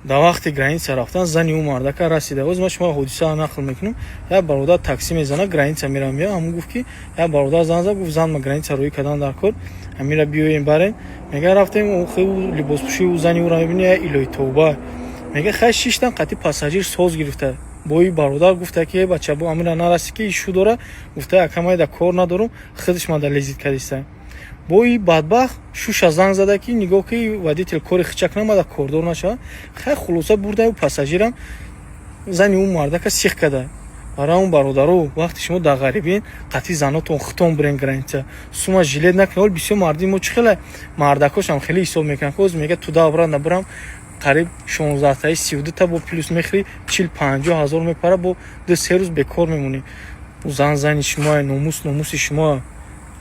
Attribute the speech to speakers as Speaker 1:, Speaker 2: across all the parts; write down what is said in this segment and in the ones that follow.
Speaker 1: дар вақти граница рафтан зани ӯ мардака расида. оз ма шумо ҳодисаро нақл мекунем. Як бародар такси мезанад, граница мерам. Я ҳамун гуфт ки як бародар зан зад, гуфт зан ма граница рӯи кадан дар кор, амира биёем барем. Мега рафтем, хеле либоспӯши ӯ зани ӯро мебинем, я илоҳи товба. Мега хай шиштан қати пассажир соз гирифта. Бои бародар гуфта ки бача бо амира нараси ки ишу дора, гуфта якамайда кор надорум, худаш мада лезит кадиста. бои бадбахт шуша занг зада ки нигоҳ ки водитель кори хичак намада кордор наша. хай хулоса бурда ӯ пассажирам зани ӯ мардака сих када. барои он бародаро вақти шумо дар ғарибин қати занотон хитон бирен граница сума жилет накунед. бисёр марди мо чихела мардакошам хеле ҳисоб мекунанд. оз мега ту давра набрам қариб 16 таи 32 та бо плюс мехри 40-50 ҳазор мепара, бо 2-3 рӯз бекор мемонӣ. зани шумо номуси шумо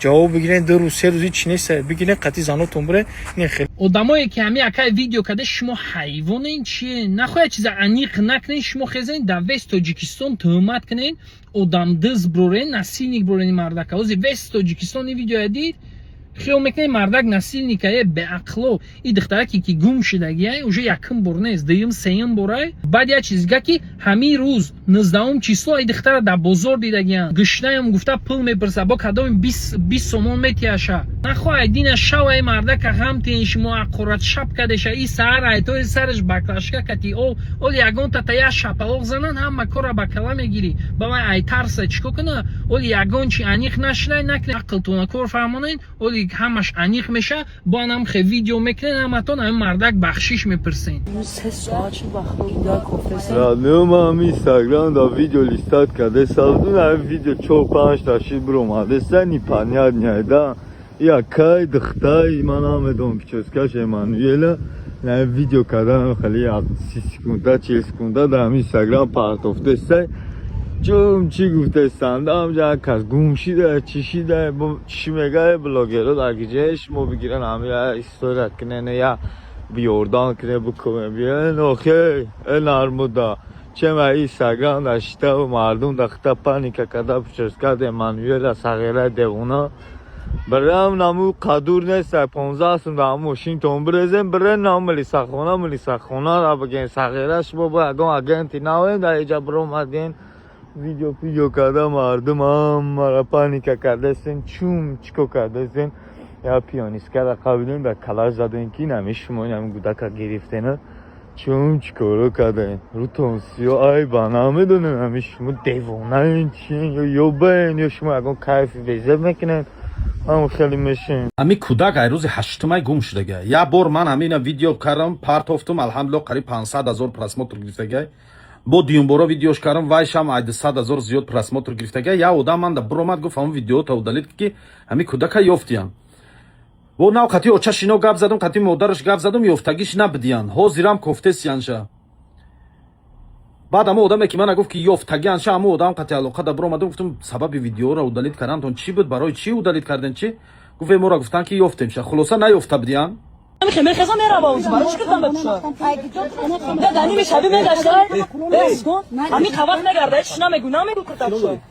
Speaker 1: ҷавоб бигирен 2 рӯз 3 рӯз ҳеч нест бигирен қати занотон бире. не хеле
Speaker 2: одамое ки ҳами акай видео када шумо ҳайвонен чие нахоҳед чиза аниқ накунен. шумо хезен дар вест тоҷикистон тӯҳмат кунен одамдиз бурен насилник бурени мардака. ози вест тоҷикистон и видео дид хиёл мекунем мардак насилникае беақло. и духтараке ки гум шудагия уже якум бор нест, дуюм сеюм борай. баъд як чизга ки ҳамин рӯз 19 число и духтара дар бозор дидагиян гӯштаям гуфта пул мепурса бо кадоми 20 сомон метияша. нахоҳед дина шавай мардака ҳамтин шумо аққурат шап кадеша и сар айтои сараш баклашка кати ол ягон тата я шапалоқ занан ҳама кора бакала мегири. бавай ай тарса чико куна ол ягон чи аниқ нашудай накне ақлтона кор фаҳмонен ол ҳамаш аниқ меша. бо анам хе видео мекунен ҳаматон ҳамин мардак бахшиш мепурсен.
Speaker 3: ҳам инстаграм да видео листат карде савдун ҳам видео 4-5 таши бромадеста непонятняда якай духтай ман намедонам ки ческаш эмануэла ҳам видео кардан хали 30 секунда 40 секунда дар инстаграм партофтеста чум чи гуфтестанд амҷа кас гум шида чи шида чи мегае блогеро дар гиҷаеш мо бигиран ҳамя история кунен я биёрдан куне бикумен биен охе нармуда чема инстаграм дашта мардум дахта паника када пуческад эмануэла сағира девуна برام نمو قدور نیست 15 سال دارم ماشین تون برزم برن نام ملیسا خونه را بگین سغیرش با اگه اگنتی نویم در اینجا برام ویدیو کرده مردم هم مرا پانیکا کرده سن چوم چیکو کرده سن یا پیانیست کرده قبیلون به کلاش زدن کی نمیش شما این همین گودکا گرفته نه چوم چیکارو کرده رو تونسیو ای با نمیدونم همیش شما دیوانه این چین یا بین یا شما اگه کیفی ویزه میکنن هم خیلی میشین
Speaker 4: امی کودک روز 8 مای گم شده یا بار من همین ویدیو کردم پارتوفتم الحمدلله قریب 500,000 پراسموتر گرفته бо дуюмбора видеош кардам вайшам 100,000 зиёд просмотр гирифтага я одам манда буромад гуфт ҳамн видеото удалид ки ҳами кудака ёфтиян бо нав қати очаш ино гап задам қати модараш гап задам ёфтагиш набидиян ҳозирам кофтесиянша баъд ҳама одаме ки мана гуфт ки ёфтагиянша ҳама одам қати алоқада буромадам гуфтам сабаби видеоро удалид кардантон чӣ буд барои чӣ удалид карден чӣ гуфт мора гуфтан ки ёфтемша хулоса наёфта будиян
Speaker 5: خمیر خزم میره با اون برای چی کردم بپوشم نه دانی می شبی می داشته امی خواهد نگرده هیچ نمیگو نمیگو کرده بشم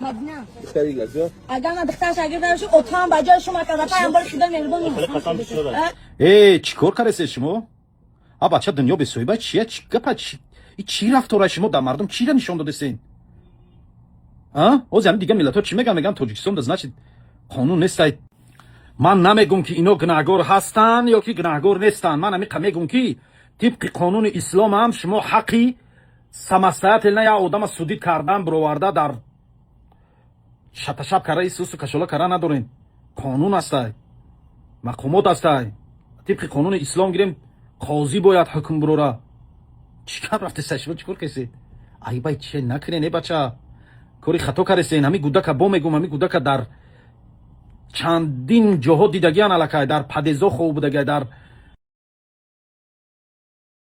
Speaker 5: اگر من دخترش اگر دارشو اتفاق بجای شما کرده پایم بار شده مهربان
Speaker 4: نیست چی کار کرده شما؟ بچه دنیا به سویبه چیه؟ چی گپه چی رفتاره شما در مردم چی را نشان داده سین؟ اوزی همین دیگه ملت ها چی میگن توجیکستان ده значит قانون نیست من نمیگم که اینا گناهگار هستن یا که گناهگار نیستن من همیشه میگم که طبق قانون اسلام هم شما حقی سمستایت نه یا آدم سودی کردن برآورده در شب کارای سوسو کشولا کارا ندارین قانون است مقامات است طبق قانون اسلام گیریم قاضی باید حکم براره چیکار رفته سشوا چیکار کسی ای بای چه نکنین ای بچا کاری خطا کردین همین گودک با میگم همین گودک در چندین جاها دیدگیان علکای در پدیزا خوب بودگی در